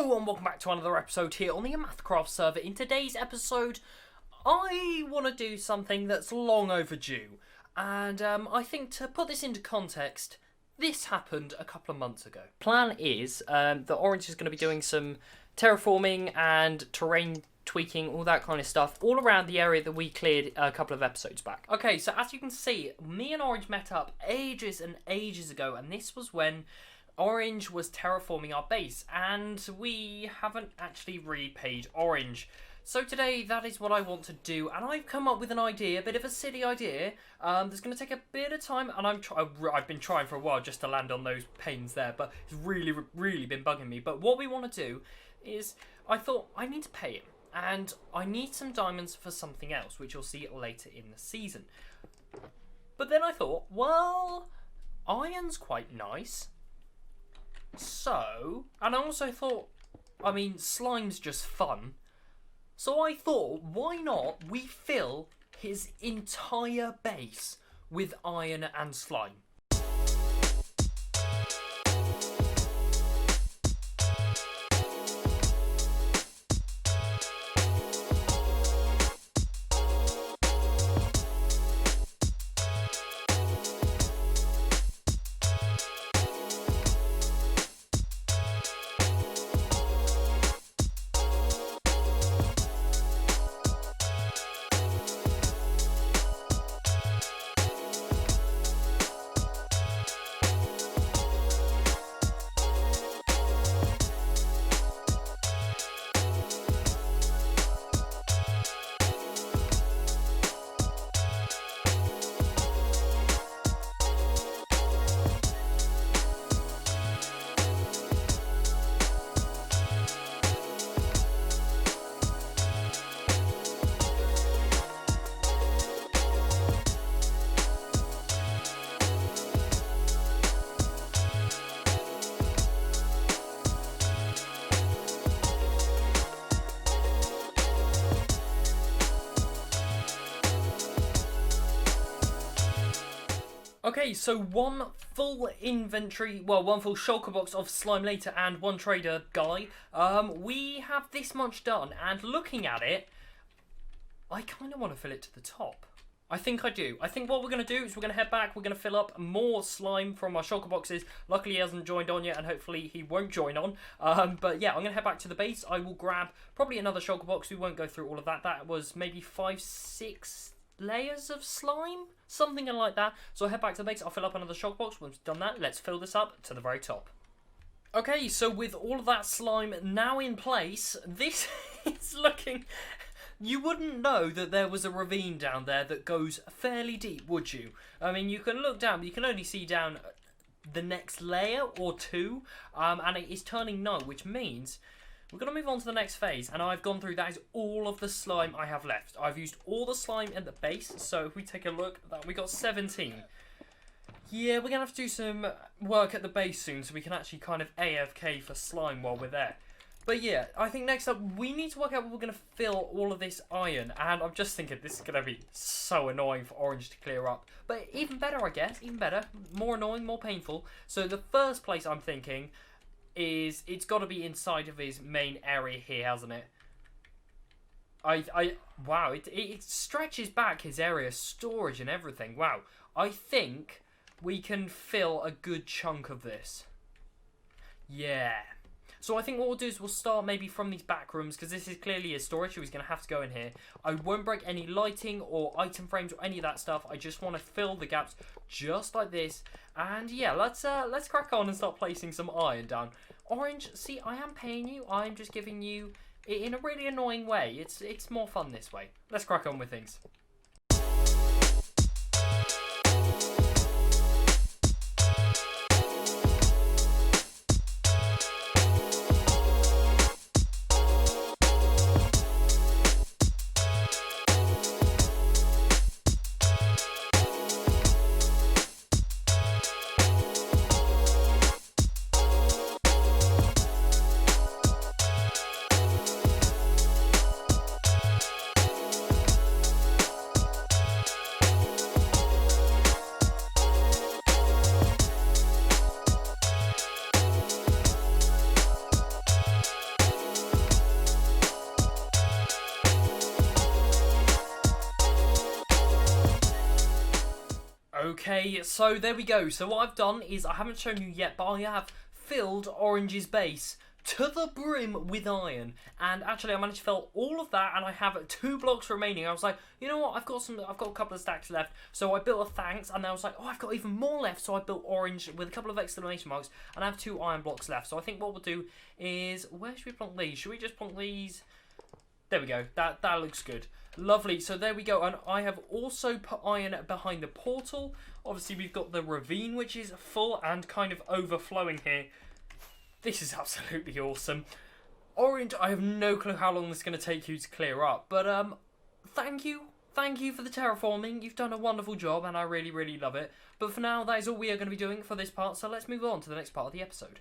Hello and welcome back to another episode here on the OmathaCraft server. In today's episode, I want to do something that's long overdue. And I think to put this into context, this happened a couple of months ago. Plan is that Orange is going to be doing some terraforming and terrain tweaking, all that kind of stuff, all around the area that we cleared a couple of episodes back. Okay, so as you can see, me and Orange met up ages and ages ago, and this was when Orange was terraforming our base, and we haven't actually repaid Orange. So today, that is what I want to do, and I've come up with an idea, a bit of a silly idea, that's going to take a bit of time, and I've been trying for a while just to land on those panes there, but it's really been bugging me. But what we want to do is, I thought, I need to pay him, and I need some diamonds for something else, which you'll see later in the season. But then I thought, well, iron's quite nice. So, and I also thought, I mean, slime's just fun. So I thought, why not we fill his entire base with iron and slime? Okay, so one full inventory, well, one full shulker box of slime later and one trader guy. We have this much done, and looking at it, I kind of want to fill it to the top. I think I do. I think what we're going to do is we're going to head back, we're going to fill up more slime from our shulker boxes. Luckily he hasn't joined on yet, and hopefully he won't join on. But yeah, I'm going to head back to the base. I will grab probably another shulker box. We won't go through all of that. That was maybe 5-6 layers of slime, something like that. So I'll head back to the base, I'll fill up another shulker box. Once we've done that, let's fill this up to the very top. Okay, so with all of that slime now in place, this is looking... You wouldn't know that there was a ravine down there that goes fairly deep, would you? I mean, you can look down, but you can only see down the next layer or two, and it is turning night, which means we're going to move on to the next phase, and I've gone through, that is all of the slime I have left. I've used all the slime at the base, so if we take a look, we got 17. Yeah, we're going to have to do some work at the base soon, so we can actually kind of AFK for slime while we're there. But yeah, I think next up, we need to work out what we're going to fill all of this iron, and I'm just thinking this is going to be so annoying for Orange to clear up. But even better, I guess, even better, more annoying, more painful. So the first place I'm thinking is it's got to be inside of his main area here, hasn't it? Wow, it stretches back his area, storage and everything. Wow, I think we can fill a good chunk of this. Yeah. So I think what we'll do is we'll start maybe from these back rooms, because this is clearly his storage, so he's going to have to go in here. I won't break any lighting or item frames or any of that stuff. I just want to fill the gaps just like this. And yeah, let's crack on and start placing some iron down. Orange, see, I am paying you. I'm just giving you it in a really annoying way. It's more fun this way. Let's crack on with things. Okay, so there we go. So what I've done is, I haven't shown you yet, but I have filled Orange's base to the brim with iron. And actually I managed to fill all of that, and I have 2 blocks remaining. I was like, you know what, I've got a couple of stacks left. So I built a thanks, and then I was like, oh, I've got even more left. So I built Orange with a couple of exclamation marks, and I have 2 iron blocks left. So I think what we'll do is, where should we plonk these? Should we just plonk these? There we go. That looks good. Lovely. So there we go. And I have also put iron behind the portal. Obviously, we've got the ravine, which is full and kind of overflowing here. This is absolutely awesome. Orange, I have no clue how long this is going to take you to clear up. But thank you. Thank you for the terraforming. You've done a wonderful job, and I really, really love it. But for now, that is all we are going to be doing for this part. So let's move on to the next part of the episode.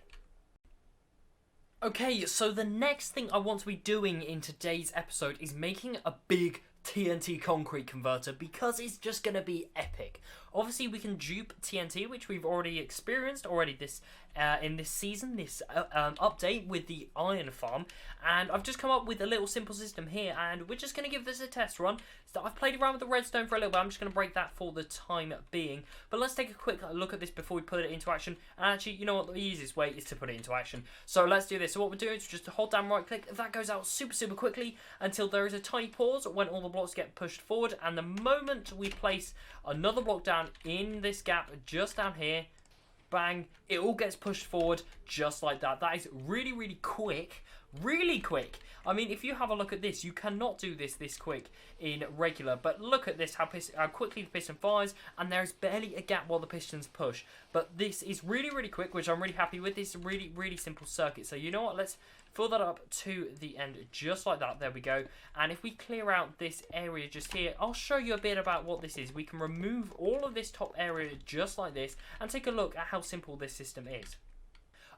Okay, so the next thing I want to be doing in today's episode is making a big TNT concrete converter, because it's just going to be epic. Obviously, we can dupe TNT, which we've already experienced this in this season, this update with the iron farm. And I've just come up with a little simple system here, and we're just going to give this a test run. So I've played around with the redstone for a little bit. I'm just going to break that for the time being. But let's take a quick look at this before we put it into action. And actually, you know what? The easiest way is to put it into action. So let's do this. So what we're doing is just to hold down right click. That goes out super, super quickly until there is a tiny pause when all the blocks get pushed forward. And the moment we place another block down in this gap just down here, bang, it all gets pushed forward just like that. That is really, really quick. Really quick. I mean, if you have a look at this, you cannot do this quick in regular. But look at this, how quickly the piston fires, and there's barely a gap while the pistons push. But this is really, really quick, which I'm really happy with. This is a really, really simple circuit. So you know what? Let's fill that up to the end just like that. There we go. And if we clear out this area just here, I'll show you a bit about what this is. We can remove all of this top area just like this and take a look at how simple this system is.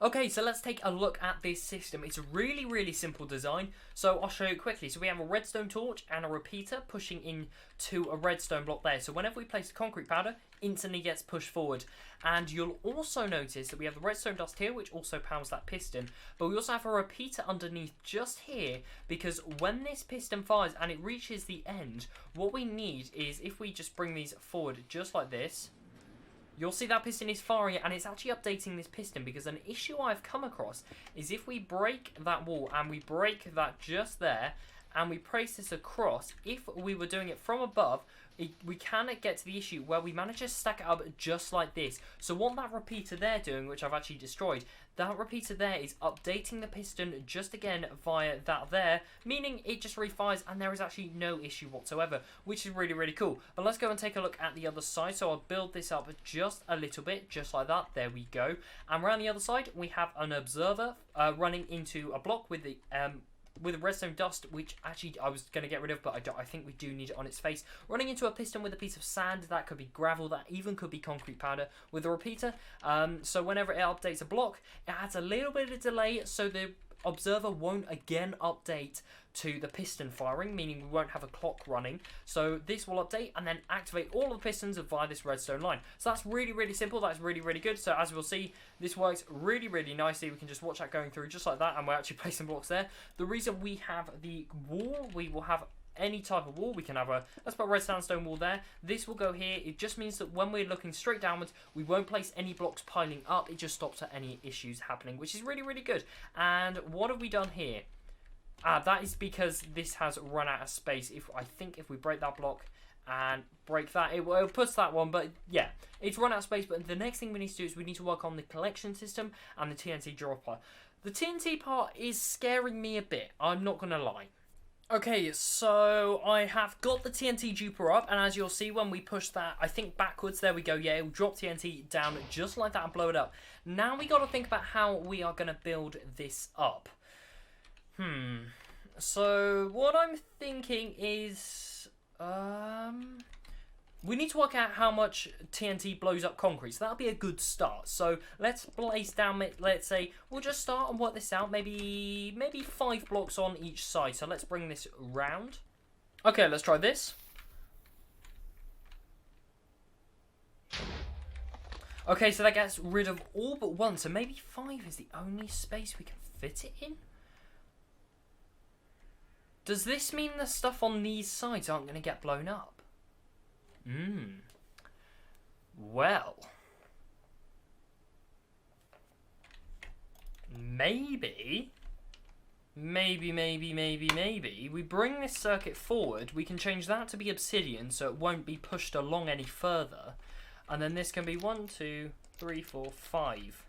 Okay, so let's take a look at this system. It's a really, really simple design, so I'll show you quickly. So we have a redstone torch and a repeater pushing into a redstone block there. So whenever we place the concrete powder, instantly gets pushed forward. And you'll also notice that we have the redstone dust here, which also powers that piston. But we also have a repeater underneath just here, because when this piston fires and it reaches the end, what we need is, if we just bring these forward just like this, you'll see that piston is firing it, and it's actually updating this piston, because an issue I've come across is if we break that wall and we break that just there and we place this across, if we were doing it from above, we can get to the issue where we manage to stack it up just like this. So what that repeater there doing, which I've actually destroyed, that repeater there is updating the piston just again via that there, meaning it just refires and there is actually no issue whatsoever, which is really, really cool. But let's go and take a look at the other side. So I'll build this up just a little bit, just like that. There we go. And around the other side, we have an observer running into a block with the redstone dust, which actually I was going to get rid of, but I think we do need it on its face. Running into a piston with a piece of sand, that could be gravel, that even could be concrete powder with a repeater. So whenever it updates a block, it adds a little bit of delay, so the observer won't again update to the piston firing, meaning we won't have a clock running. So this will update and then activate all of the pistons via this redstone line. So that's really, really simple. That's really, really good. So as we'll see, this works really, really nicely. We can just watch that going through just like that, and we're actually placing blocks there. The reason we have the wall, we will have any type of wall. We can have let's put a red sandstone wall there. This will go here. It just means that when we're looking straight downwards, we won't place any blocks piling up. It just stops at any issues happening, which is really, really good. And what have we done here? That is because this has run out of space. I think if we break that block and break that, it puts that one, but yeah, it's run out of space. But the next thing we need to do is we need to work on the collection system and the TNT dropper. The TNT part is scaring me a bit, I'm not gonna lie. Okay, so I have got the TNT duper up, and as you'll see when we push that, I think backwards, there we go, yeah, it'll drop TNT down just like that and blow it up. Now we got to think about how we are going to build this up. So what I'm thinking is, we need to work out how much TNT blows up concrete, so that'll be a good start. So let's place down, let's say, we'll just start and work this out, maybe 5 blocks on each side. So let's bring this round. Okay, let's try this. Okay, so that gets rid of all but 1, so maybe 5 is the only space we can fit it in? Does this mean the stuff on these sides aren't going to get blown up? Well, maybe we bring this circuit forward. We can change that to be obsidian so it won't be pushed along any further. And then this can be 1, 2, 3, 4, 5.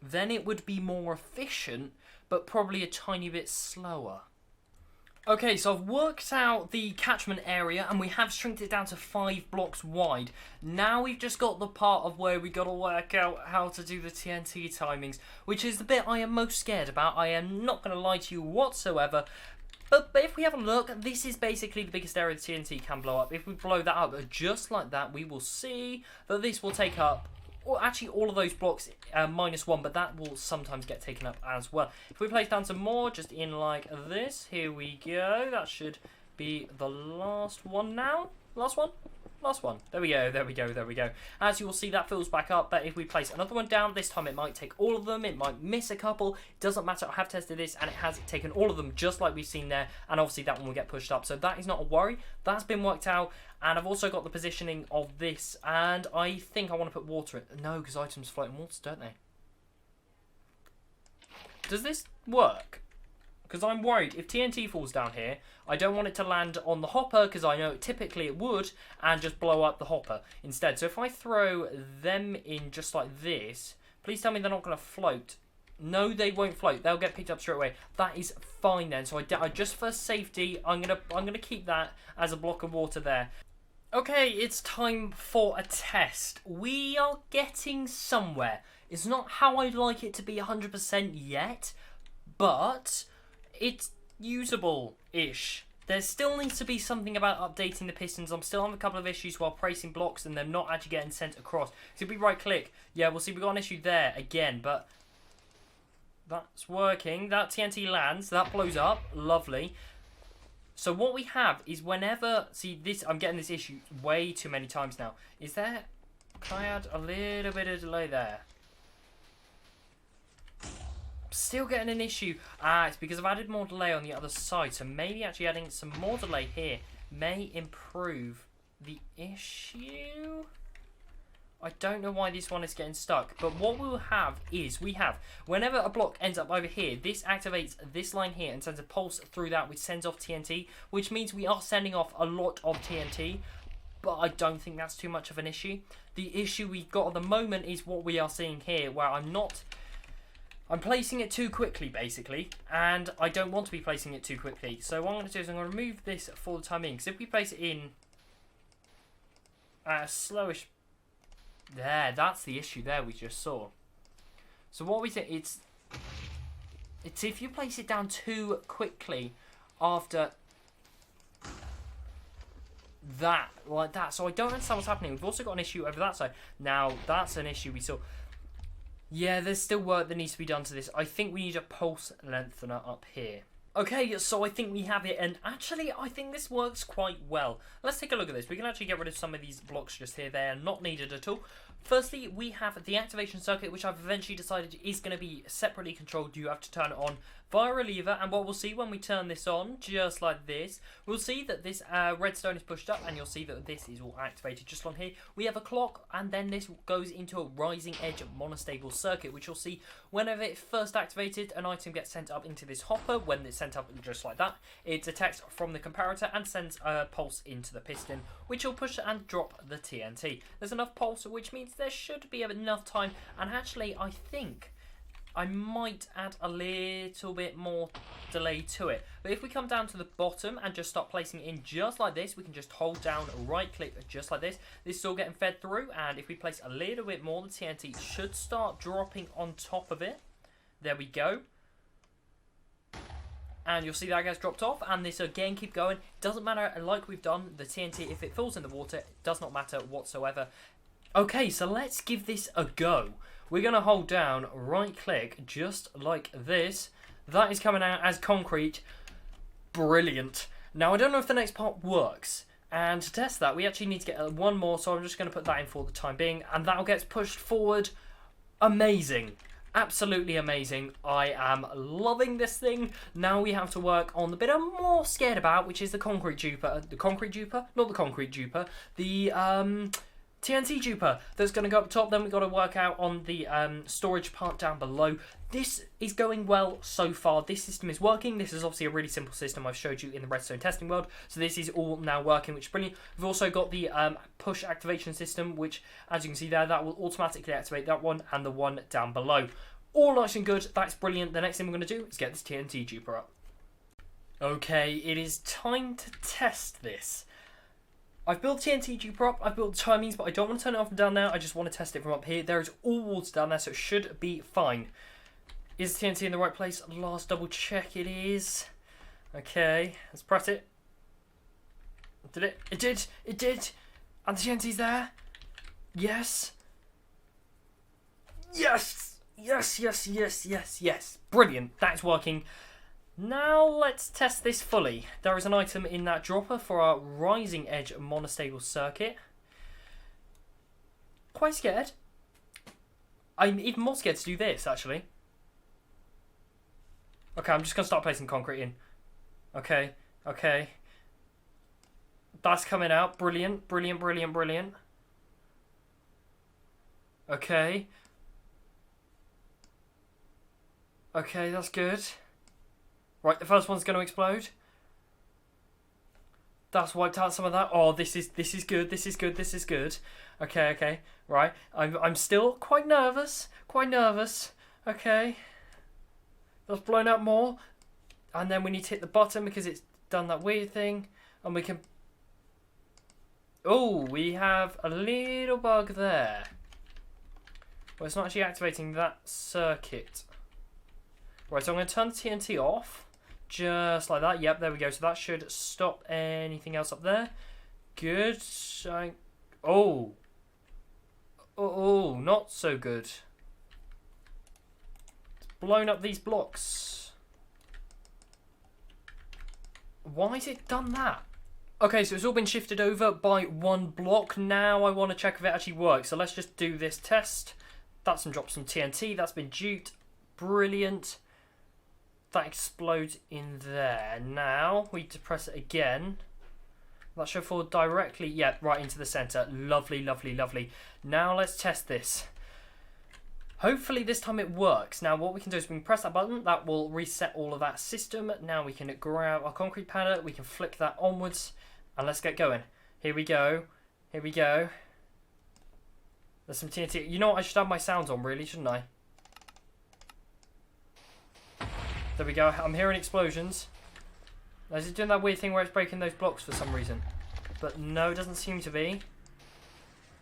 Then it would be more efficient, but probably a tiny bit slower. Okay, so I've worked out the catchment area and we have shrinked it down to 5 blocks wide. Now we've just got the part of where we got to work out how to do the TNT timings, which is the bit I am most scared about. I am not going to lie to you whatsoever. But if we have a look, this is basically the biggest area the TNT can blow up. If we blow that up just like that, we will see that this will take up, or actually all of those blocks -1, but that will sometimes get taken up as well. If we place down some more, just in like this, here we go. That should be the last one now. Last one? Last one. There we go, there we go, there we go. As you will see, that fills back up, but if we place another one down, this time it might take all of them, it might miss a couple. It doesn't matter, I have tested this, and it has taken all of them, just like we've seen there, and obviously that one will get pushed up. So that is not a worry. That's been worked out, and I've also got the positioning of this, and I think I want to put water in. No, because items float in water, don't they? Does this work? Because I'm worried, if TNT falls down here, I don't want it to land on the hopper, because I know typically it would, and just blow up the hopper instead. So if I throw them in just like this, please tell me they're not going to float. No, they won't float. They'll get picked up straight away. That is fine then. So I just for safety, I'm gonna keep that as a block of water there. Okay, it's time for a test. We are getting somewhere. It's not how I'd like it to be 100% yet, but it's usable-ish. There still needs to be something about updating the pistons. I'm still having a couple of issues while placing blocks and them not actually getting sent across. So if we right-click, yeah, we'll see we've got an issue there again, but that's working. That TNT lands, that blows up, lovely. So what we have is whenever, see this, I'm getting this issue way too many times now. Is there, can I add a little bit of delay there? Still getting an issue. It's because I've added more delay on the other side. So maybe actually adding some more delay here may improve the issue. I don't know why this one is getting stuck. But what we'll have is, whenever a block ends up over here, this activates this line here and sends a pulse through that, which sends off TNT, which means we are sending off a lot of TNT. But I don't think that's too much of an issue. The issue we've got at the moment is what we are seeing here, where I'm placing it too quickly, basically, and I don't want to be placing it too quickly. So what I'm going to do is I'm going to remove this for the time being, because if we place it in at a slowish... There, that's the issue there we just saw. So what we say, it's if you place it down too quickly after that, like that. So I don't understand what's happening. We've also got an issue over that side. Now, that's an issue we saw. Yeah, there's still work that needs to be done to this. I think we need a pulse lengthener up here. Okay, so I think we have it, and actually I think this works quite well. Let's take a look at this. We can actually get rid of some of these blocks just here. They are not needed at all. Firstly, we have the activation circuit, which I've eventually decided is going to be separately controlled. You have to turn it on via a lever, and what we'll see when we turn this on, just like this, we'll see that this redstone is pushed up, and you'll see that this is all activated just on here. We have a clock, and then this goes into a rising edge monostable circuit, which you'll see whenever it's first activated, an item gets sent up into this hopper. When it's sent up just like that, it detects from the comparator and sends a pulse into the piston, which will push and drop the TNT. There's enough pulse, which means there should be enough time, and actually I think I might add a little bit more delay to it. But if we come down to the bottom and just start placing it in just like this, we can just hold down, right click just like this. This is all getting fed through, and if we place a little bit more, the TNT should start dropping on top of it. There we go. And you'll see that gets dropped off, and this again keep going. Doesn't matter, like we've done, the TNT, if it falls in the water, it does not matter whatsoever. Okay, so let's give this a go. We're going to hold down, right click, just like this. That is coming out as concrete. Brilliant. Now, I don't know if the next part works. And to test that, we actually need to get one more, so I'm just going to put that in for the time being. And that gets pushed forward. Amazing. Absolutely amazing. I am loving this thing. Now we have to work on the bit I'm more scared about, which is the concrete duper. The concrete duper? Not the concrete duper. The TNT duper that's going to go up top. Then we've got to work out on the storage part down below. This is going well so far. This system is working. This is obviously a really simple system I've showed you in the redstone testing world. So this is all now working, which is brilliant. We've also got the push activation system, which, as you can see there, that will automatically activate that one and the one down below. All nice and good. That's brilliant. The next thing we're going to do is get this TNT duper up. Okay, it is time to test this. I've built TNT duper up, I've built timings, but I don't want to turn it off and down now. I just want to test it from up here. There is all water down there, so it should be fine. Is TNT in the right place? Last double check, it is. Okay, let's press it. Did it? It did! It did! And the TNT's there? Yes! Yes! Yes, yes, yes, yes, yes. Brilliant, that's working. Now let's test this fully. There is an item in that dropper for our rising edge monostable circuit. Quite scared. I'm even more scared to do this, actually. Okay, I'm just going to start placing concrete in. Okay, okay. That's coming out. Brilliant, brilliant, brilliant, brilliant. Okay. Okay, that's good. Right, the first one's going to explode. That's wiped out some of that. Oh, this is good. This is good. This is good. Okay, okay. Right. I'm still quite nervous. Quite nervous. Okay. That's blown out more. And then we need to hit the button because it's done that weird thing. And we can... Oh, we have a little bug there. Well, it's not actually activating that circuit. Right, so I'm going to turn the TNT off. Just like that. Yep, there we go. So that should stop anything else up there. Good. Oh. Oh, not so good. It's blown up these blocks. Why has it done that? Okay, so it's all been shifted over by one block. Now I want to check if it actually works. So let's just do this test. That's some drops from TNT. That's been duped. Brilliant. That explodes in there. Now we depress it again. That should fall directly, yeah, right into the center. Lovely, lovely, lovely. Now let's test this. Hopefully this time it works. Now what we can do is we can press that button. That will reset all of that system. Now we can grab our concrete powder. We can flick that onwards. And let's get going. Here we go. Here we go. There's some TNT. You know what? I should have my sounds on, really, shouldn't I? There we go. I'm hearing explosions. Is it doing that weird thing where it's breaking those blocks for some reason? But no, it doesn't seem to be.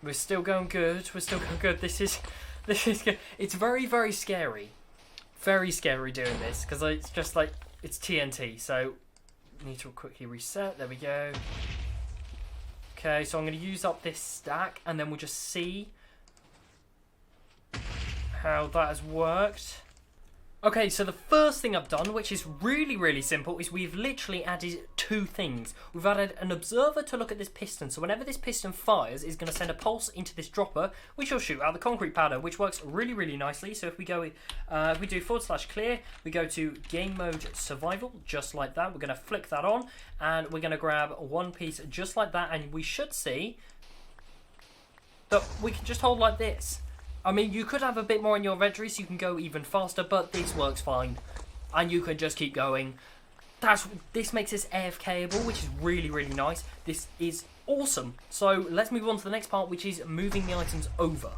We're still going good. We're still going good. This is good. It's very, very scary. Very scary doing this because it's just like it's TNT. So need to quickly reset. There we go. Okay, so I'm going to use up this stack and then we'll just see how that has worked. Okay, so the first thing I've done, which is really, really simple, is we've literally added two things. We've added an observer to look at this piston. So whenever this piston fires, it's going to send a pulse into this dropper, which will shoot out the concrete powder, which works really, really nicely. So if we go, if we do /clear, we go to game mode survival, just like that. We're going to flick that on, and we're going to grab one piece just like that, and we should see that we can just hold like this. I mean, you could have a bit more in your inventory so you can go even faster, but this works fine. And you can just keep going. This makes this AFKable, which is really, really nice. This is awesome. So let's move on to the next part, which is moving the items over.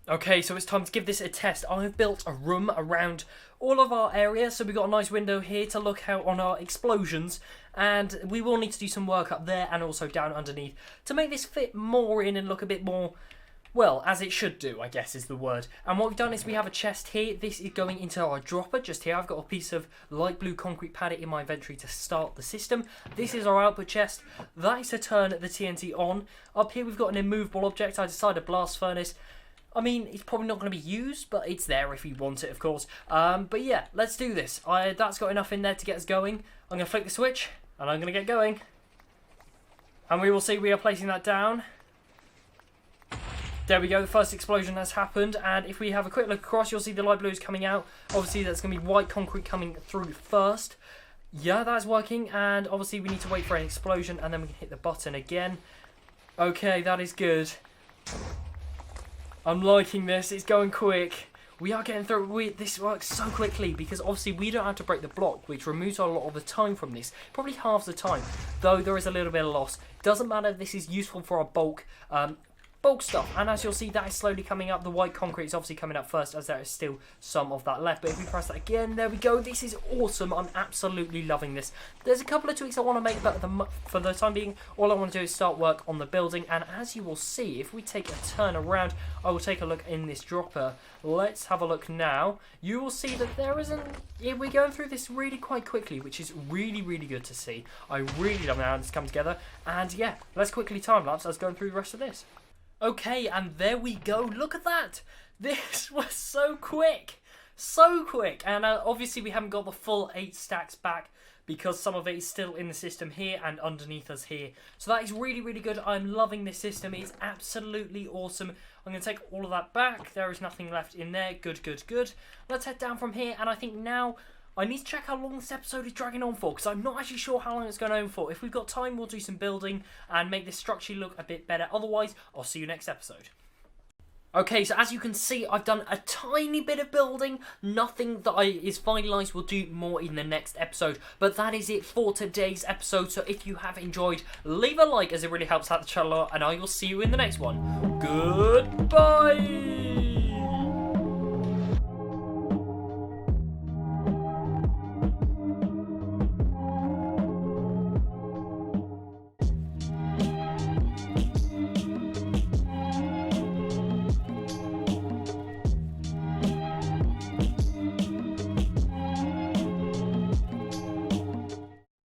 Okay, so it's time to give this a test. I've built a room around all of our area, so we've got a nice window here to look out on our explosions. And we will need to do some work up there and also down underneath to make this fit more in and look a bit more... well, as it should do, I guess is the word. And what we've done is we have a chest here. This is going into our dropper just here. I've got a piece of light blue concrete powder in my inventory to start the system. This is our output chest. That is to turn the TNT on. Up here we've got an immovable object. I decided blast furnace. I mean, it's probably not going to be used, but it's there if you want it, of course. But yeah, let's do this. That's got enough in there to get us going. I'm going to flick the switch, and I'm going to get going. And we will see we are placing that down. There we go, the first explosion has happened, and if we have a quick look across, you'll see the light blue is coming out. Obviously, that's going to be white concrete coming through first. Yeah, that's working, and obviously we need to wait for an explosion, and then we can hit the button again. Okay, that is good. I'm liking this, it's going quick. We are getting through. This works so quickly because obviously we don't have to break the block, which removes a lot of the time from this. Probably half the time, though there is a little bit of loss. Doesn't matter, this is useful for our bulk stuff, and as you'll see, that is slowly coming up. The white concrete is obviously coming up first, as there is still some of that left, but if we press that again, there we go. This is awesome. I'm absolutely loving this. There's a couple of tweaks I want to make, but for the time being, all I want to do is start work on the building, and as you will see, if we take a turn around, I will take a look in this dropper. Let's have a look now. You will see that there isn't... Yeah, we're going through this really quite quickly, which is really, really good to see. I really love how this comes together, and yeah, let's quickly time-lapse us going through the rest of this. Okay, and there we go. Look at that. This was so quick. So quick. And obviously we haven't got the full 8 stacks back because some of it is still in the system here and underneath us here. So that is really, really good. I'm loving this system. It's absolutely awesome. I'm going to take all of that back. There is nothing left in there. Good, good, good. Let's head down from here. And I think now... I need to check how long this episode is dragging on for, because I'm not actually sure how long it's going on for. If we've got time, we'll do some building and make this structure look a bit better. Otherwise, I'll see you next episode. Okay, so as you can see, I've done a tiny bit of building. Nothing that is finalised. We'll do more in the next episode. But that is it for today's episode. So if you have enjoyed, leave a like, as it really helps out the channel a lot. And I will see you in the next one. Goodbye!